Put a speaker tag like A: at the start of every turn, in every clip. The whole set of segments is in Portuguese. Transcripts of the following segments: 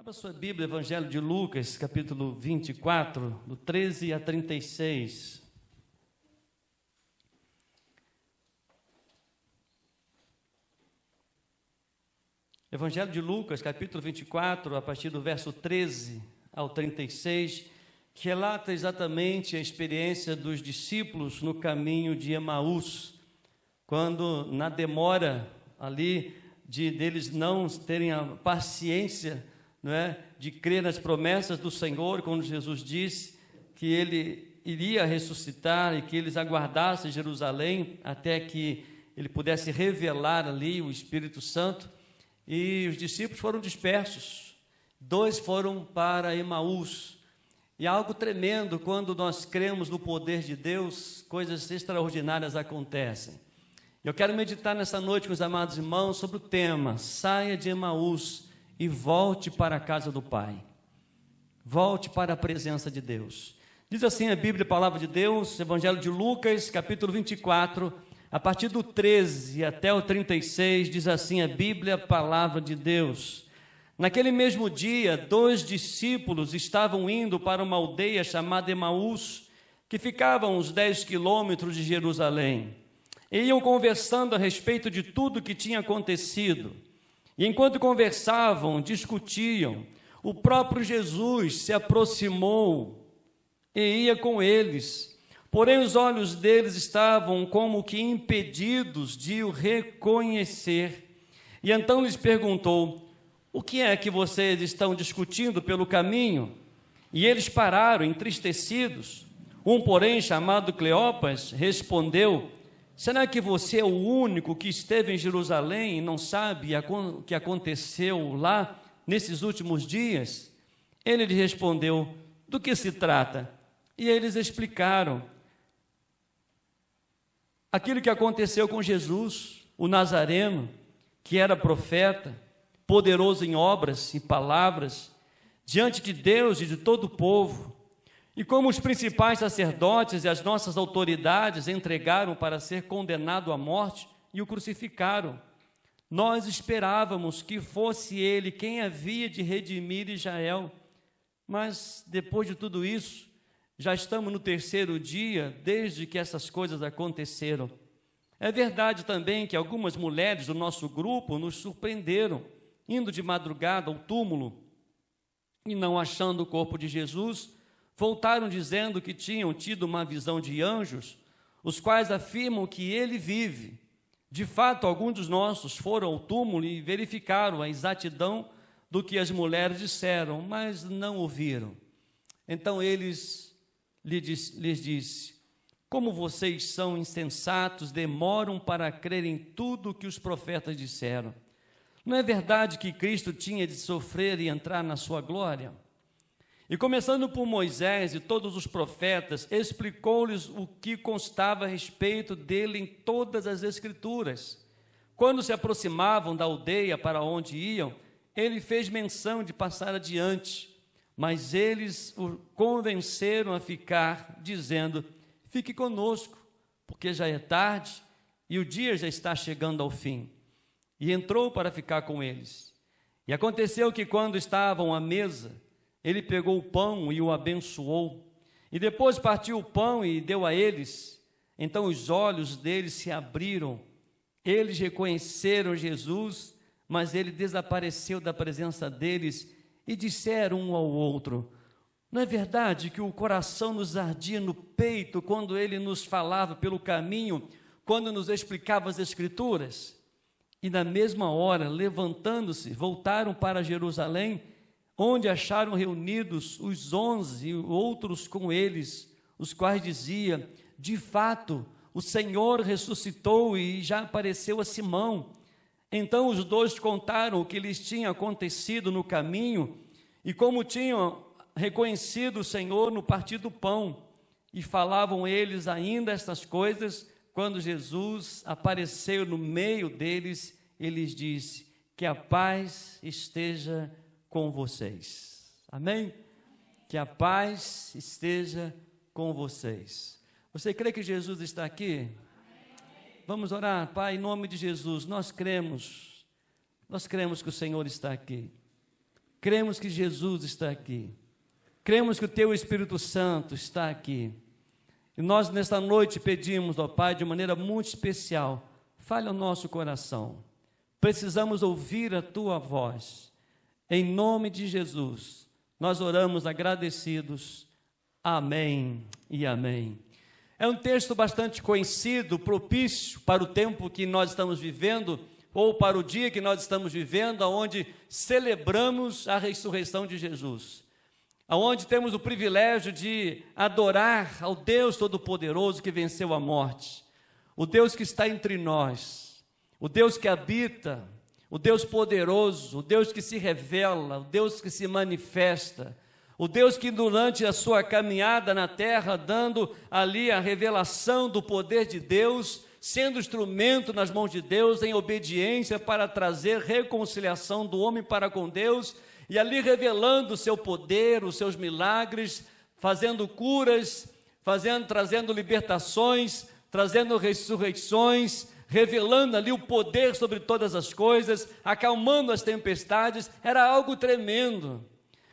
A: Abra sua Bíblia, Evangelho de Lucas, capítulo 24, do 13 a 36. Evangelho de Lucas, capítulo 24, a partir do verso 13 ao 36, que relata exatamente a experiência dos discípulos no caminho de Emaús, quando na demora ali deles não terem a paciência, não é, de crer nas promessas do Senhor, quando Jesus disse que Ele iria ressuscitar e que eles aguardassem Jerusalém até que Ele pudesse revelar ali o Espírito Santo, e os discípulos foram dispersos, 2 foram para Emaús, e é algo tremendo quando nós cremos no poder de Deus, coisas extraordinárias acontecem. Eu quero meditar nessa noite, meus amados irmãos, sobre o tema: saia de Emaús e volte para a casa do Pai. Volte para a presença de Deus. Diz assim a Bíblia, a palavra de Deus, Evangelho de Lucas, capítulo 24, a partir do 13 até o 36, diz assim a Bíblia, a palavra de Deus. Naquele mesmo dia, 2 discípulos estavam indo para uma aldeia chamada Emaús, que ficava a uns 10 quilômetros de Jerusalém. E iam conversando a respeito de tudo o que tinha acontecido. E enquanto conversavam, discutiam, o próprio Jesus se aproximou e ia com eles. Porém, os olhos deles estavam como que impedidos de o reconhecer. E então lhes perguntou: o que é que vocês estão discutindo pelo caminho? E eles pararam, entristecidos. Um, porém, chamado Cleopas, respondeu: será que você é o único que esteve em Jerusalém e não sabe o que aconteceu lá nesses últimos dias? Ele lhe respondeu: do que se trata? E eles explicaram aquilo que aconteceu com Jesus, o Nazareno, que era profeta, poderoso em obras e palavras, diante de Deus e de todo o povo. E como os principais sacerdotes e as nossas autoridades entregaram para ser condenado à morte e o crucificaram, nós esperávamos que fosse ele quem havia de redimir Israel. Mas depois de tudo isso, já estamos no 3º dia desde que essas coisas aconteceram. É verdade também que algumas mulheres do nosso grupo nos surpreenderam, indo de madrugada ao túmulo e não achando o corpo de Jesus, voltaram dizendo que tinham tido uma visão de anjos, os quais afirmam que ele vive. De fato, alguns dos nossos foram ao túmulo e verificaram a exatidão do que as mulheres disseram, mas não ouviram. Então lhes disse: como vocês são insensatos, demoram para crer em tudo o que os profetas disseram. Não é verdade que Cristo tinha de sofrer e entrar na sua glória? E começando por Moisés e todos os profetas, explicou-lhes o que constava a respeito dele em todas as Escrituras. Quando se aproximavam da aldeia para onde iam, ele fez menção de passar adiante, mas eles o convenceram a ficar, dizendo: fique conosco, porque já é tarde e o dia já está chegando ao fim. E entrou para ficar com eles. E aconteceu que, quando estavam à mesa, ele pegou o pão e o abençoou, e depois partiu o pão e deu a eles. Então os olhos deles se abriram, eles reconheceram Jesus, mas ele desapareceu da presença deles, e disseram um ao outro: não é verdade que o coração nos ardia no peito quando ele nos falava pelo caminho, quando nos explicava as Escrituras? E na mesma hora, levantando-se, voltaram para Jerusalém, onde acharam reunidos os 11 e outros com eles, os quais diziam: de fato, o Senhor ressuscitou e já apareceu a Simão. Então os 2 contaram o que lhes tinha acontecido no caminho e como tinham reconhecido o Senhor no partir do pão. E falavam eles ainda estas coisas, quando Jesus apareceu no meio deles e lhes disse: que a paz esteja com vocês. Amém? Que a paz esteja com vocês. Você crê que Jesus está aqui? Vamos orar. Pai, em nome de Jesus, nós cremos que o Senhor está aqui. Cremos que Jesus está aqui. Cremos que o Teu Espírito Santo está aqui. E nós, nesta noite, pedimos, ó Pai, de maneira muito especial, fale ao nosso coração. Precisamos ouvir a Tua voz. Em nome de Jesus, nós oramos agradecidos. Amém e amém. É um texto bastante conhecido, propício para o tempo que nós estamos vivendo, ou para o dia que nós estamos vivendo, onde celebramos a ressurreição de Jesus, onde temos o privilégio de adorar ao Deus Todo-Poderoso que venceu a morte, o Deus que está entre nós, o Deus que habita, o Deus poderoso, o Deus que se revela, o Deus que se manifesta, o Deus que durante a sua caminhada na terra, dando ali a revelação do poder de Deus, sendo instrumento nas mãos de Deus, em obediência para trazer reconciliação do homem para com Deus, e ali revelando o seu poder, os seus milagres, fazendo curas, trazendo libertações, trazendo ressurreições, revelando ali o poder sobre todas as coisas, acalmando as tempestades. Era algo tremendo.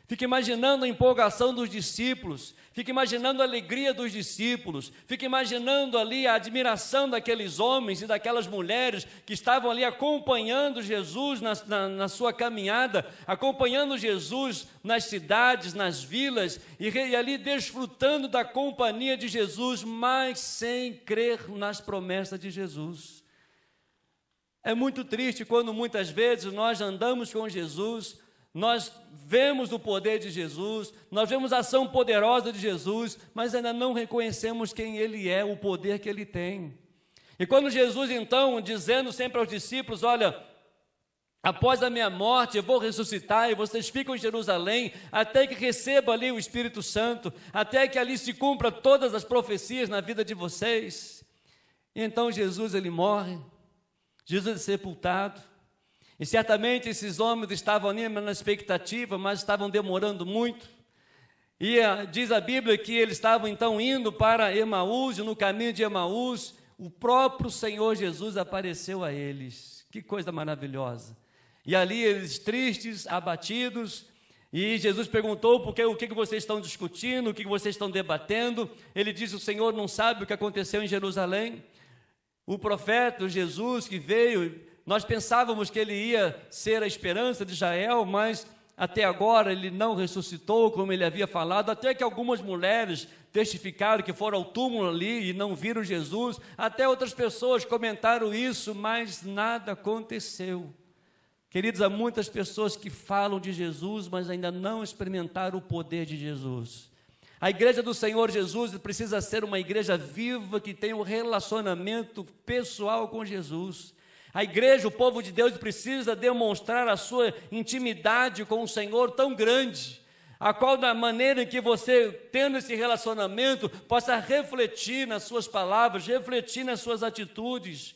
A: Fica imaginando a empolgação dos discípulos, fica imaginando a alegria dos discípulos, fica imaginando ali a admiração daqueles homens e daquelas mulheres que estavam ali acompanhando Jesus na sua caminhada, acompanhando Jesus nas cidades, nas vilas, e ali desfrutando da companhia de Jesus, mas sem crer nas promessas de Jesus. É muito triste quando muitas vezes nós andamos com Jesus, nós vemos o poder de Jesus, nós vemos a ação poderosa de Jesus, mas ainda não reconhecemos quem Ele é, o poder que Ele tem. E quando Jesus então, dizendo sempre aos discípulos, olha, após a minha morte eu vou ressuscitar e vocês ficam em Jerusalém até que receba ali o Espírito Santo, até que ali se cumpra todas as profecias na vida de vocês. E então Jesus, Ele morre, Jesus é sepultado. E certamente esses homens estavam ali na expectativa, mas estavam demorando muito. E diz a Bíblia que eles estavam então indo para Emaús, e no caminho de Emaús, o próprio Senhor Jesus apareceu a eles. Que coisa maravilhosa. E ali eles tristes, abatidos, e Jesus perguntou o que vocês estão discutindo, o que vocês estão debatendo. Ele disse, o Senhor não sabe o que aconteceu em Jerusalém? O profeta Jesus que veio, nós pensávamos que ele ia ser a esperança de Israel, mas até agora ele não ressuscitou como ele havia falado, até que algumas mulheres testificaram que foram ao túmulo ali e não viram Jesus, até outras pessoas comentaram isso, mas nada aconteceu. Queridos, há muitas pessoas que falam de Jesus, mas ainda não experimentaram o poder de Jesus. A igreja do Senhor Jesus precisa ser uma igreja viva que tenha um relacionamento pessoal com Jesus. A igreja, o povo de Deus, precisa demonstrar a sua intimidade com o Senhor tão grande, a qual da maneira em que você, tendo esse relacionamento, possa refletir nas suas palavras, refletir nas suas atitudes.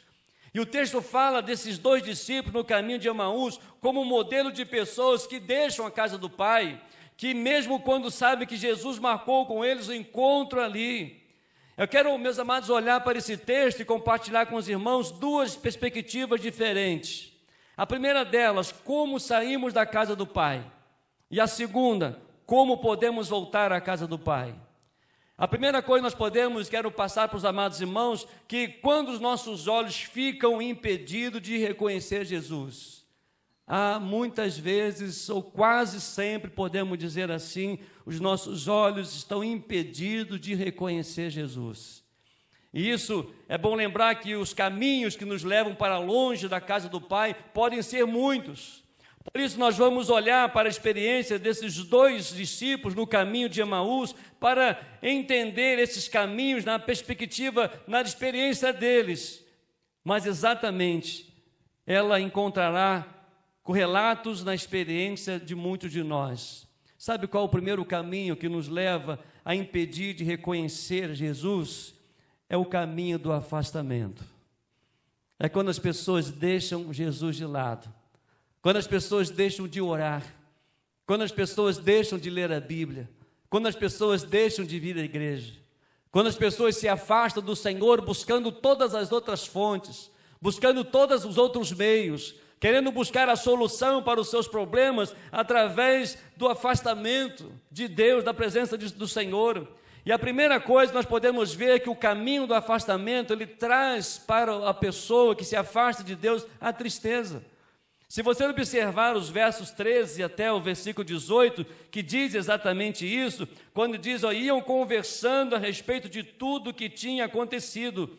A: E o texto fala desses dois discípulos no caminho de Emaús como modelo de pessoas que deixam a casa do Pai, que mesmo quando sabem que Jesus marcou com eles o encontro ali. Eu quero, meus amados, olhar para esse texto e compartilhar com os irmãos duas perspectivas diferentes. A primeira delas, como saímos da casa do Pai. E a segunda, como podemos voltar à casa do Pai. A primeira coisa quero passar para os amados irmãos, que quando os nossos olhos ficam impedidos de reconhecer Jesus, muitas vezes, ou quase sempre, podemos dizer assim, os nossos olhos estão impedidos de reconhecer Jesus. E isso é bom lembrar que os caminhos que nos levam para longe da casa do Pai podem ser muitos. Por isso nós vamos olhar para a experiência desses dois discípulos no caminho de Emaús, para entender esses caminhos na perspectiva, na experiência deles. Mas exatamente, ela encontrará correlatos na experiência de muitos de nós. Sabe qual é o primeiro caminho que nos leva a impedir de reconhecer Jesus? É o caminho do afastamento. É quando as pessoas deixam Jesus de lado, quando as pessoas deixam de orar, quando as pessoas deixam de ler a Bíblia, quando as pessoas deixam de vir à igreja, quando as pessoas se afastam do Senhor buscando todas as outras fontes, buscando todos os outros meios, querendo buscar a solução para os seus problemas através do afastamento de Deus, da presença do Senhor. E a primeira coisa que nós podemos ver é que o caminho do afastamento, ele traz para a pessoa que se afasta de Deus a tristeza. Se você observar os versos 13 até o versículo 18, que diz exatamente isso, quando diz, iam conversando a respeito de tudo o que tinha acontecido,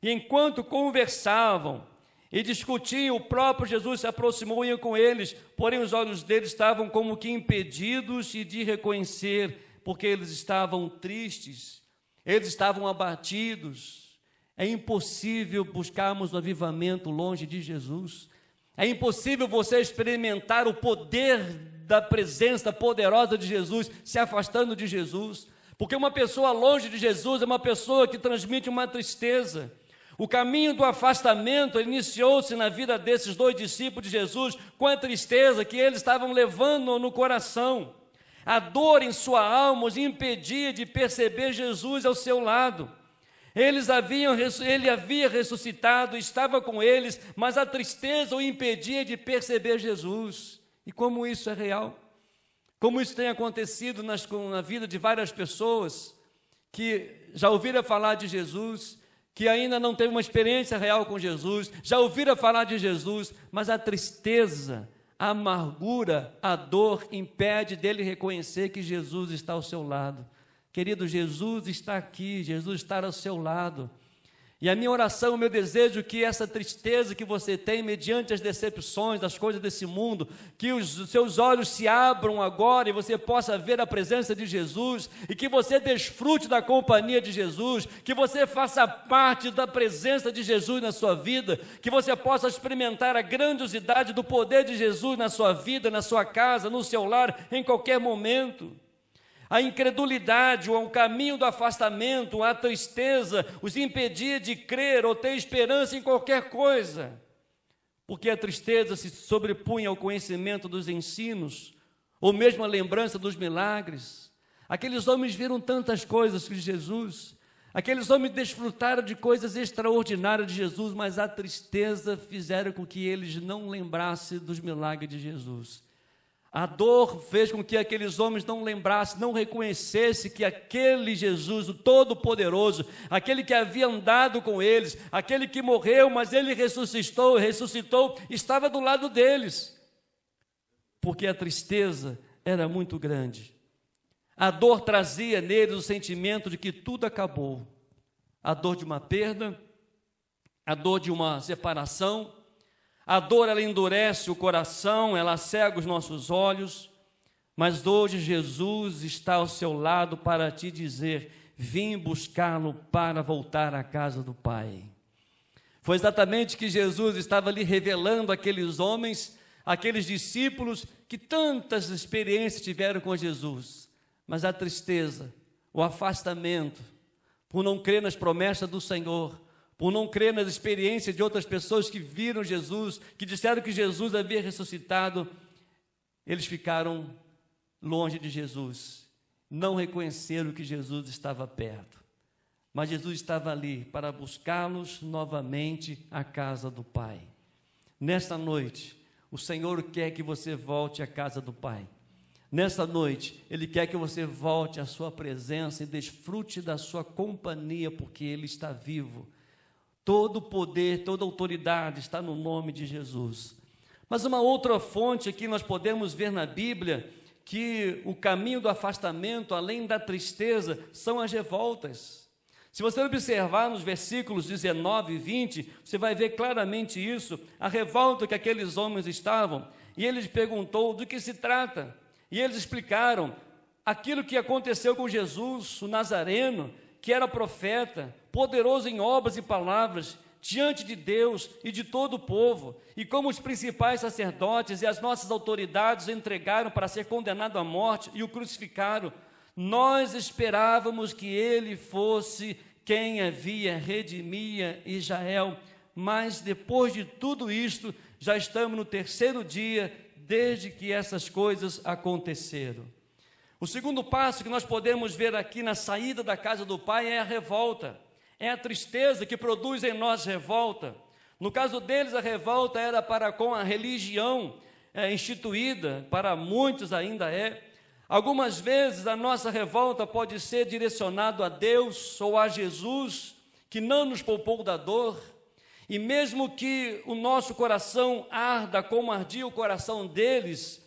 A: e enquanto conversavam e discutiam, o próprio Jesus se aproximou e ia com eles, porém os olhos deles estavam como que impedidos de reconhecer, porque eles estavam tristes, eles estavam abatidos. É impossível buscarmos o avivamento longe de Jesus. É impossível você experimentar o poder da presença poderosa de Jesus se afastando de Jesus, porque uma pessoa longe de Jesus é uma pessoa que transmite uma tristeza. O caminho do afastamento iniciou-se na vida desses dois discípulos de Jesus com a tristeza que eles estavam levando no coração. A dor em sua alma os impedia de perceber Jesus ao seu lado. Ele havia ressuscitado, estava com eles, mas a tristeza o impedia de perceber Jesus. E como isso é real? Como isso tem acontecido na vida de várias pessoas que já ouviram falar de Jesus, que ainda não teve uma experiência real com Jesus, já ouviram falar de Jesus, mas a tristeza, a amargura, a dor impede dele reconhecer que Jesus está ao seu lado. Querido, Jesus está aqui, Jesus está ao seu lado. E a minha oração, o meu desejo é que essa tristeza que você tem mediante as decepções, das coisas desse mundo, que os seus olhos se abram agora e você possa ver a presença de Jesus, e que você desfrute da companhia de Jesus, que você faça parte da presença de Jesus na sua vida, que você possa experimentar a grandiosidade do poder de Jesus na sua vida, na sua casa, no seu lar, em qualquer momento. A incredulidade, ou o caminho do afastamento, a tristeza, os impedia de crer ou ter esperança em qualquer coisa, porque a tristeza se sobrepunha ao conhecimento dos ensinos, ou mesmo a lembrança dos milagres. Aqueles homens viram tantas coisas de Jesus, aqueles homens desfrutaram de coisas extraordinárias de Jesus, mas a tristeza fizeram com que eles não lembrassem dos milagres de Jesus. A dor fez com que aqueles homens não lembrassem, não reconhecessem que aquele Jesus, o Todo-Poderoso, aquele que havia andado com eles, aquele que morreu, mas ele ressuscitou, estava do lado deles, porque a tristeza era muito grande. A dor trazia neles o sentimento de que tudo acabou, a dor de uma perda, a dor de uma separação. A dor, ela endurece o coração, ela cega os nossos olhos, mas hoje Jesus está ao seu lado para te dizer, vim buscá-lo para voltar à casa do Pai. Foi exatamente que Jesus estava ali revelando àqueles homens, àqueles discípulos, que tantas experiências tiveram com Jesus, mas a tristeza, o afastamento, por não crer nas promessas do Senhor, por não crer nas experiências de outras pessoas que viram Jesus, que disseram que Jesus havia ressuscitado, eles ficaram longe de Jesus, não reconheceram que Jesus estava perto, mas Jesus estava ali para buscá-los novamente à casa do Pai. Nesta noite, o Senhor quer que você volte à casa do Pai. Nessa noite, Ele quer que você volte à sua presença e desfrute da sua companhia, porque Ele está vivo. Todo poder, toda autoridade está no nome de Jesus. Mas uma outra fonte aqui nós podemos ver na Bíblia, que o caminho do afastamento, além da tristeza, são as revoltas. Se você observar nos versículos 19 e 20, você vai ver claramente isso, a revolta que aqueles homens estavam. E ele lhes perguntou do que se trata. E eles explicaram aquilo que aconteceu com Jesus, o Nazareno, que era profeta, poderoso em obras e palavras, diante de Deus e de todo o povo, e como os principais sacerdotes e as nossas autoridades o entregaram para ser condenado à morte e o crucificaram, nós esperávamos que ele fosse quem havia redimia Israel, mas depois de tudo isto, já estamos no terceiro dia desde que essas coisas aconteceram. O segundo passo que nós podemos ver aqui na saída da casa do Pai é a revolta. É a tristeza que produz em nós revolta. No caso deles, a revolta era para com a religião instituída, para muitos ainda é. Algumas vezes a nossa revolta pode ser direcionada a Deus ou a Jesus, que não nos poupou da dor, e mesmo que o nosso coração arda como ardia o coração deles,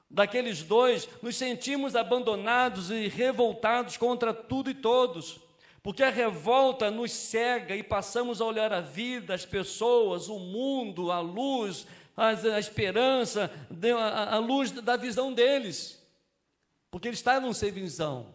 A: daqueles dois, nos sentimos abandonados e revoltados contra tudo e todos, porque a revolta nos cega e passamos a olhar a vida, as pessoas, o mundo, a luz, a esperança, a luz da visão deles, porque eles estavam sem visão,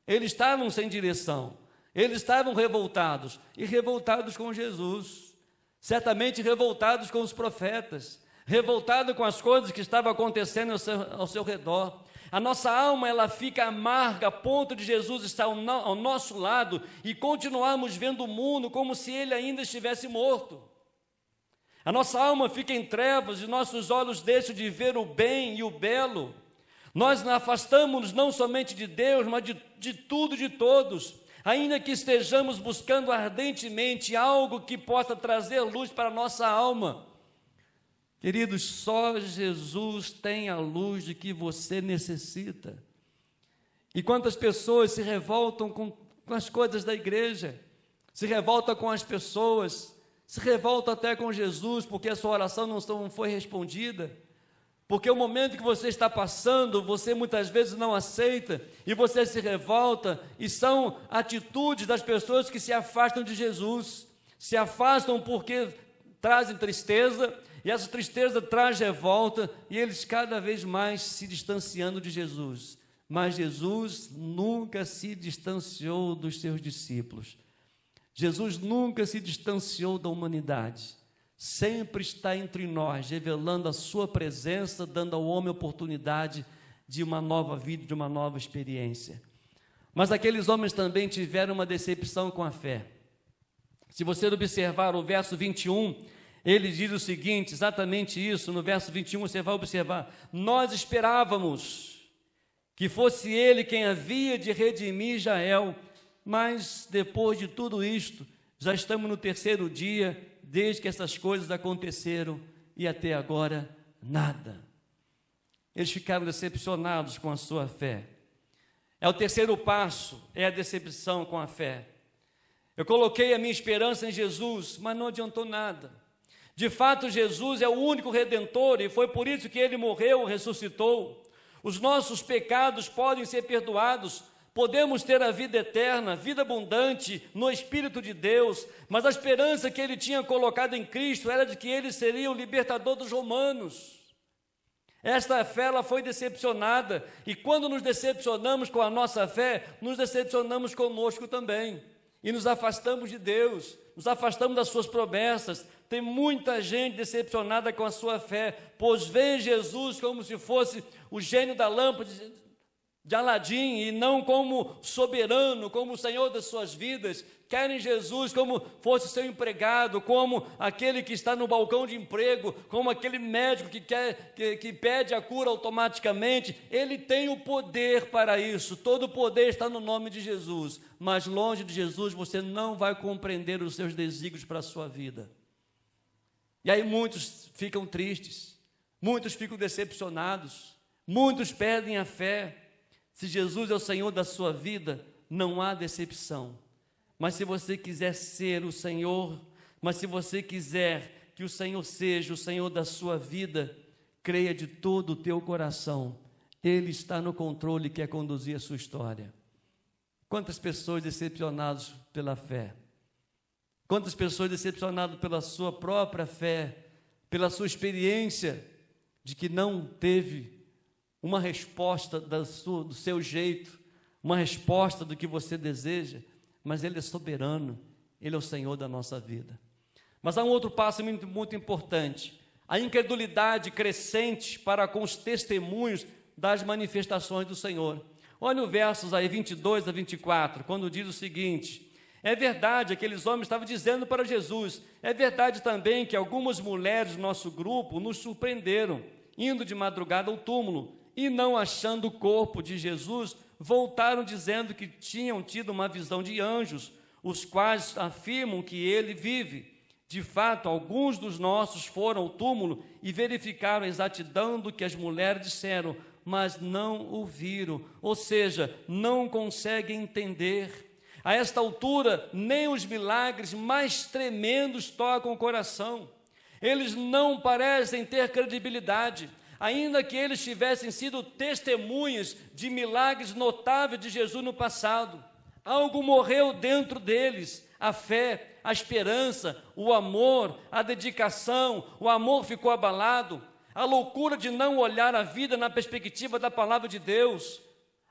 A: eles estavam sem direção, eles estavam revoltados, e revoltados com Jesus, certamente revoltados com os profetas, revoltados com as coisas que estavam acontecendo ao seu redor. A nossa alma, ela fica amarga a ponto de Jesus estar ao nosso lado e continuarmos vendo o mundo como se ele ainda estivesse morto. A nossa alma fica em trevas e nossos olhos deixam de ver o bem e o belo. Nós afastamos não somente de Deus, mas de tudo e de todos, ainda que estejamos buscando ardentemente algo que possa trazer luz para a nossa alma. Queridos, só Jesus tem a luz de que você necessita. E quantas pessoas se revoltam com as coisas da igreja, se revoltam com as pessoas, se revoltam até com Jesus, porque a sua oração não foi respondida, porque o momento que você está passando, você muitas vezes não aceita, e você se revolta, e são atitudes das pessoas que se afastam de Jesus, se afastam porque trazem tristeza, e essa tristeza traz revolta, e eles cada vez mais se distanciando de Jesus. Mas Jesus nunca se distanciou dos seus discípulos. Jesus nunca se distanciou da humanidade. Sempre está entre nós, revelando a sua presença, dando ao homem a oportunidade de uma nova vida, de uma nova experiência. Mas aqueles homens também tiveram uma decepção com a fé. Se você observar o verso 21, ele diz o seguinte, exatamente isso, no verso 21 você vai observar: nós esperávamos que fosse ele quem havia de redimir Israel, mas depois de tudo isto, já estamos no terceiro dia, desde que essas coisas aconteceram, e até agora nada. Eles ficaram decepcionados com a sua fé. É o terceiro passo, é a decepção com a fé. Eu coloquei a minha esperança em Jesus, mas não adiantou nada. De fato, Jesus é o único Redentor, e foi por isso que ele morreu, ressuscitou. Os nossos pecados podem ser perdoados, podemos ter a vida eterna, vida abundante no Espírito de Deus, mas a esperança que ele tinha colocado em Cristo era de que ele seria o libertador dos romanos. Esta fé, ela foi decepcionada, e quando nos decepcionamos com a nossa fé, nos decepcionamos conosco também, e nos afastamos de Deus, nos afastamos das suas promessas. Tem muita gente decepcionada com a sua fé, pois vê Jesus como se fosse o gênio da lâmpada de Aladim, e não como soberano, como o Senhor das suas vidas. Querem Jesus como fosse seu empregado, como aquele que está no balcão de emprego, como aquele médico que pede a cura automaticamente. Ele tem o poder para isso, todo o poder está no nome de Jesus, mas longe de Jesus você não vai compreender os seus desígnios para a sua vida. E aí muitos ficam tristes, muitos ficam decepcionados, muitos perdem a fé. Se Jesus é o Senhor da sua vida, não há decepção. Mas se você quiser ser o Senhor, mas se você quiser que o Senhor seja o Senhor da sua vida, creia de todo o teu coração, Ele está no controle e quer conduzir a sua história. Quantas pessoas decepcionadas pela fé, quantas pessoas decepcionadas pela sua própria fé, pela sua experiência de que não teve uma resposta do seu jeito, uma resposta do que você deseja, mas Ele é soberano, Ele é o Senhor da nossa vida. Mas há um outro passo muito, muito importante, a incredulidade crescente para com os testemunhos das manifestações do Senhor. Olha os versos aí 22 a 24, quando diz o seguinte: é verdade, aqueles homens estavam dizendo para Jesus, é verdade também que algumas mulheres do nosso grupo nos surpreenderam, indo de madrugada ao túmulo, e não achando o corpo de Jesus, voltaram dizendo que tinham tido uma visão de anjos, os quais afirmam que ele vive. De fato, alguns dos nossos foram ao túmulo e verificaram a exatidão do que as mulheres disseram, mas não ouviram, ou seja, não conseguem entender. A esta altura, nem os milagres mais tremendos tocam o coração. Eles não parecem ter credibilidade, ainda que eles tivessem sido testemunhas de milagres notáveis de Jesus no passado. Algo morreu dentro deles, a fé, a esperança, o amor, a dedicação. O amor ficou abalado, a loucura de não olhar a vida na perspectiva da palavra de Deus.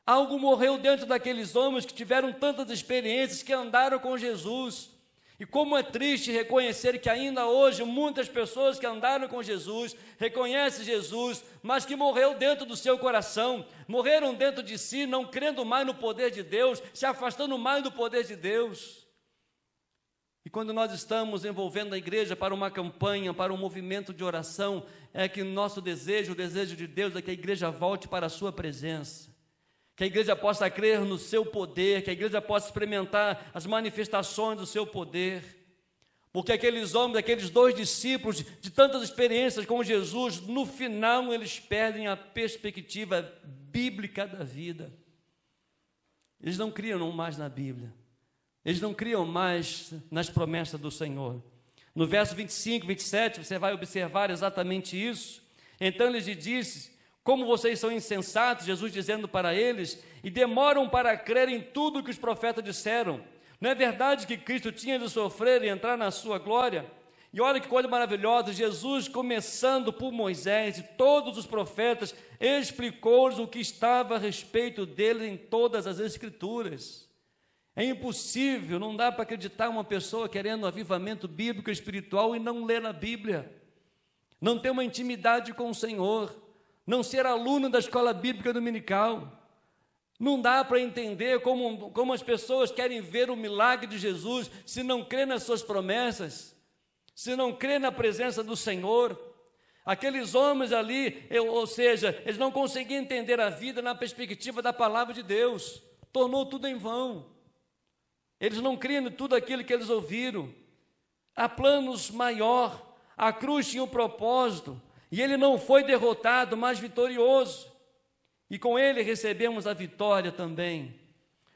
A: Algo morreu dentro daqueles homens que tiveram tantas experiências, que andaram com Jesus. E como é triste reconhecer que ainda hoje muitas pessoas que andaram com Jesus, reconhecem Jesus, mas que morreu dentro do seu coração, morreram dentro de si, não crendo mais no poder de Deus, se afastando mais do poder de Deus. E quando nós estamos envolvendo a igreja para uma campanha, para um movimento de oração, é que o nosso desejo, o desejo de Deus é que a igreja volte para a sua presença, que a igreja possa crer no seu poder, que a igreja possa experimentar as manifestações do seu poder, porque aqueles homens, aqueles 2 discípulos, de tantas experiências com Jesus, no final eles perdem a perspectiva bíblica da vida. Eles não criam mais na Bíblia, eles não criam mais nas promessas do Senhor. No verso 25, 27, você vai observar exatamente isso. Então ele lhes disse: como vocês são insensatos, Jesus dizendo para eles, e demoram para crer em tudo que os profetas disseram. Não é verdade que Cristo tinha de sofrer e entrar na sua glória? E olha que coisa maravilhosa, Jesus, começando por Moisés e todos os profetas, explicou-lhes o que estava a respeito dele em todas as Escrituras. É impossível, não dá para acreditar uma pessoa querendo um avivamento bíblico e espiritual e não ler a Bíblia, não ter uma intimidade com o Senhor, não ser aluno da escola bíblica dominical. Não dá para entender como as pessoas querem ver o milagre de Jesus se não crê nas suas promessas, se não crê na presença do Senhor. Aqueles homens ali, ou seja, eles não conseguiam entender a vida na perspectiva da palavra de Deus, tornou tudo em vão. Eles não criam em tudo aquilo que eles ouviram. Há planos maior, a cruz tinha um propósito, e ele não foi derrotado, mas vitorioso. E com ele recebemos a vitória também.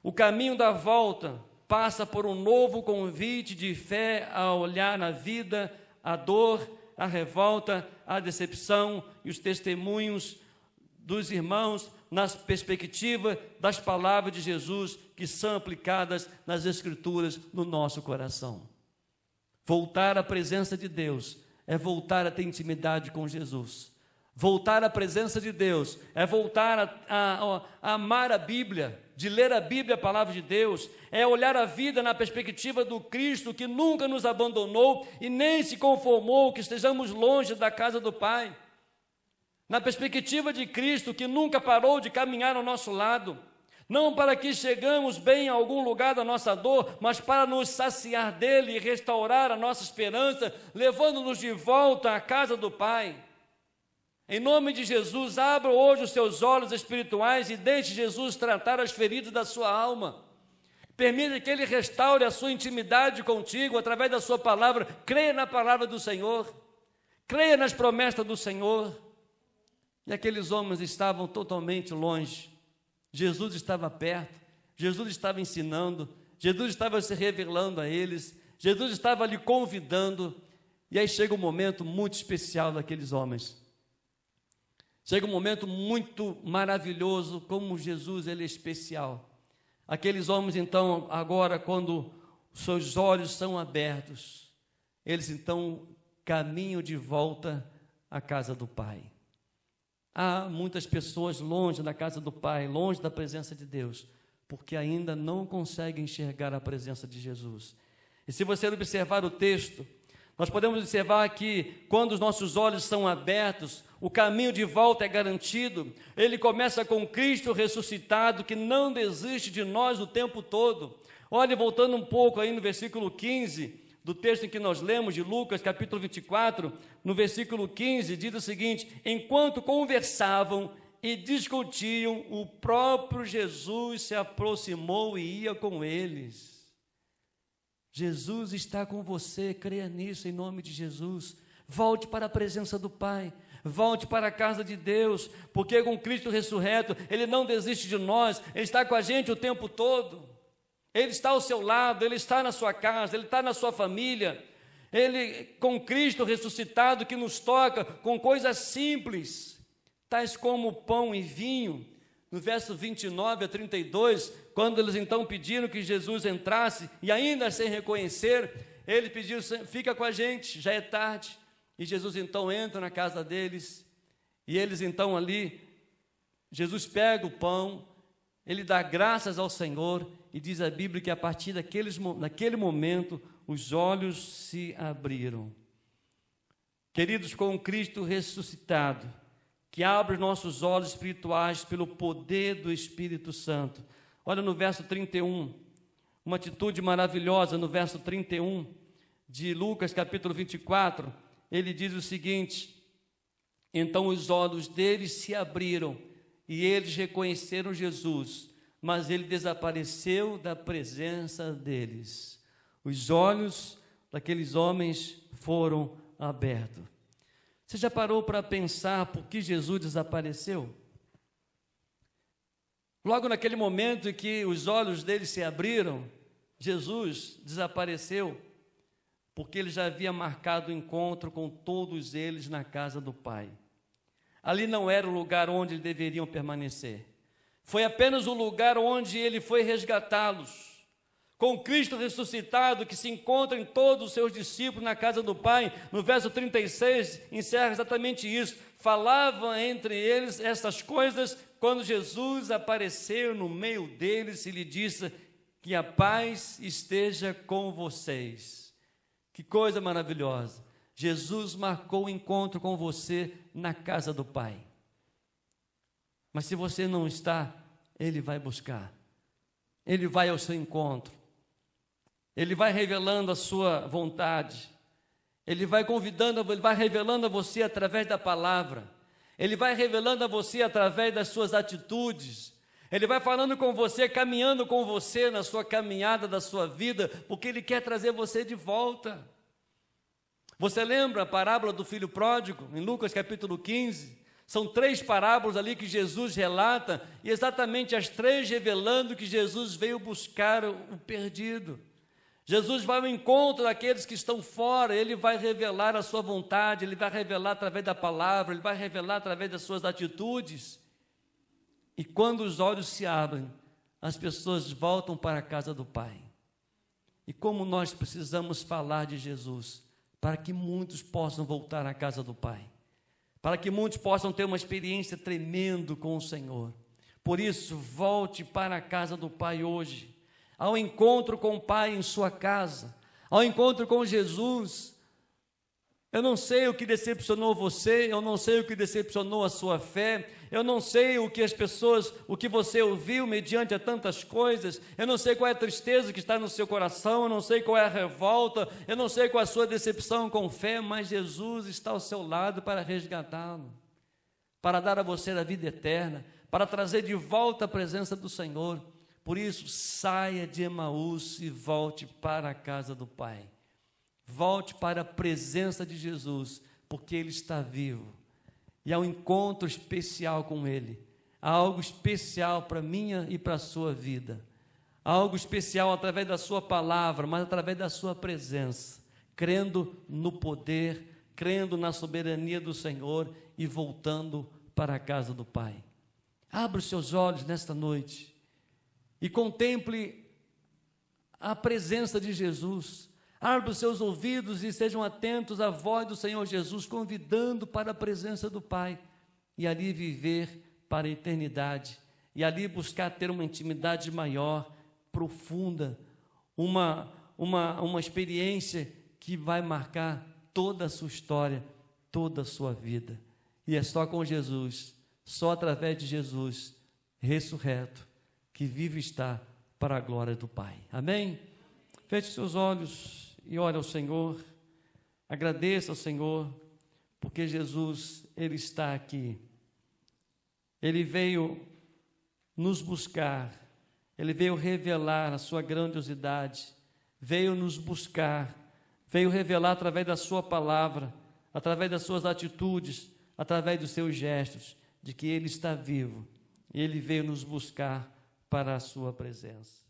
A: O caminho da volta passa por um novo convite de fé a olhar na vida, a dor, a revolta, a decepção e os testemunhos dos irmãos na perspectiva das palavras de Jesus que são aplicadas nas Escrituras no nosso coração. Voltar à presença de Deus é voltar a ter intimidade com Jesus. Voltar à presença de Deus é voltar a amar a Bíblia, de ler a Bíblia, a palavra de Deus, é olhar a vida na perspectiva do Cristo que nunca nos abandonou e nem se conformou que estejamos longe da casa do Pai. Na perspectiva de Cristo que nunca parou de caminhar ao nosso lado, não para que chegamos bem a algum lugar da nossa dor, mas para nos saciar dele e restaurar a nossa esperança, levando-nos de volta à casa do Pai. Em nome de Jesus, abra hoje os seus olhos espirituais e deixe Jesus tratar as feridas da sua alma. Permita que Ele restaure a sua intimidade contigo através da sua palavra. Creia na palavra do Senhor, creia nas promessas do Senhor. E aqueles homens estavam totalmente longe. Jesus estava perto, Jesus estava ensinando, Jesus estava se revelando a eles, Jesus estava lhe convidando. E aí chega um momento muito especial daqueles homens. Chega um momento muito maravilhoso, como Jesus, ele é especial. Aqueles homens, então, agora, quando seus olhos são abertos, eles, então, caminham de volta à casa do Pai. Há muitas pessoas longe da casa do Pai, longe da presença de Deus, porque ainda não conseguem enxergar a presença de Jesus. E se você observar o texto, nós podemos observar que quando os nossos olhos são abertos, o caminho de volta é garantido. Ele começa com Cristo ressuscitado, que não desiste de nós o tempo todo. Olha, voltando um pouco aí no versículo 15, do texto em que nós lemos, de Lucas, capítulo 24, no versículo 15, diz o seguinte: enquanto conversavam e discutiam, o próprio Jesus se aproximou e ia com eles. Jesus está com você, creia nisso em nome de Jesus. Volte para a presença do Pai, volte para a casa de Deus, porque com Cristo ressurreto, Ele não desiste de nós, Ele está com a gente o tempo todo, Ele está ao seu lado, Ele está na sua casa, Ele está na sua família, Ele, com Cristo ressuscitado, que nos toca com coisas simples, tais como pão e vinho. No verso 29 a 32, quando eles então pediram que Jesus entrasse, e ainda sem reconhecer, ele pediu, fica com a gente, já é tarde. E Jesus então entra na casa deles, e eles então ali, Jesus pega o pão, ele dá graças ao Senhor, e diz a Bíblia que a partir daquele momento, os olhos se abriram. Queridos, com Cristo ressuscitado, que abre os nossos olhos espirituais pelo poder do Espírito Santo. Olha no verso 31, uma atitude maravilhosa no verso 31 de Lucas capítulo 24, ele diz o seguinte: então os olhos deles se abriram e eles reconheceram Jesus, mas ele desapareceu da presença deles. Os olhos daqueles homens foram abertos. Você já parou para pensar por que Jesus desapareceu? Logo naquele momento em que os olhos deles se abriram, Jesus desapareceu, porque ele já havia marcado o encontro com todos eles na casa do Pai. Ali não era o lugar onde eles deveriam permanecer, foi apenas o lugar onde ele foi resgatá-los. Com Cristo ressuscitado, que se encontra em todos os seus discípulos na casa do Pai, no verso 36, encerra exatamente isso. Falavam entre eles essas coisas, quando Jesus apareceu no meio deles e lhe disse: que a paz esteja com vocês. Que coisa maravilhosa! Jesus marcou o encontro com você na casa do Pai. Mas se você não está, Ele vai buscar, Ele vai ao seu encontro, Ele vai revelando a sua vontade, Ele vai convidando, Ele vai revelando a você através da palavra, Ele vai revelando a você através das suas atitudes, Ele vai falando com você, caminhando com você na sua caminhada da sua vida, porque Ele quer trazer você de volta. Você lembra a parábola do filho pródigo, em Lucas capítulo 15? São 3 parábolas ali que Jesus relata, e exatamente as 3 revelando que Jesus veio buscar o perdido. Jesus vai ao encontro daqueles que estão fora, Ele vai revelar a sua vontade, Ele vai revelar através da palavra, Ele vai revelar através das suas atitudes. E quando os olhos se abrem, as pessoas voltam para a casa do Pai. E como nós precisamos falar de Jesus, para que muitos possam voltar à casa do Pai, para que muitos possam ter uma experiência tremenda com o Senhor. Por isso, volte para a casa do Pai hoje, ao encontro com o Pai em sua casa, ao encontro com Jesus. Eu não sei o que decepcionou você, eu não sei o que decepcionou a sua fé, eu não sei o que as pessoas, o que você ouviu mediante a tantas coisas, eu não sei qual é a tristeza que está no seu coração, eu não sei qual é a revolta, eu não sei qual é a sua decepção com fé, mas Jesus está ao seu lado para resgatá-lo, para dar a você a vida eterna, para trazer de volta a presença do Senhor. Por isso, saia de Emaús e volte para a casa do Pai. Volte para a presença de Jesus, porque Ele está vivo. E há um encontro especial com Ele. Há algo especial para a minha e para a sua vida. Há algo especial através da sua palavra, mas através da sua presença. Crendo no poder, crendo na soberania do Senhor e voltando para a casa do Pai. Abra os seus olhos nesta noite e contemple a presença de Jesus. Abra os seus ouvidos e sejam atentos à voz do Senhor Jesus, convidando para a presença do Pai, e ali viver para a eternidade, e ali buscar ter uma intimidade maior, profunda, uma experiência que vai marcar toda a sua história, toda a sua vida. E é só com Jesus, só através de Jesus, ressurreto, que vive e está para a glória do Pai. Amém? Feche seus olhos e ore ao Senhor, agradeça ao Senhor, porque Jesus, Ele está aqui, Ele veio nos buscar, Ele veio revelar a sua grandiosidade, veio nos buscar, veio revelar através da sua palavra, através das suas atitudes, através dos seus gestos, de que Ele está vivo. E Ele veio nos buscar para a sua presença.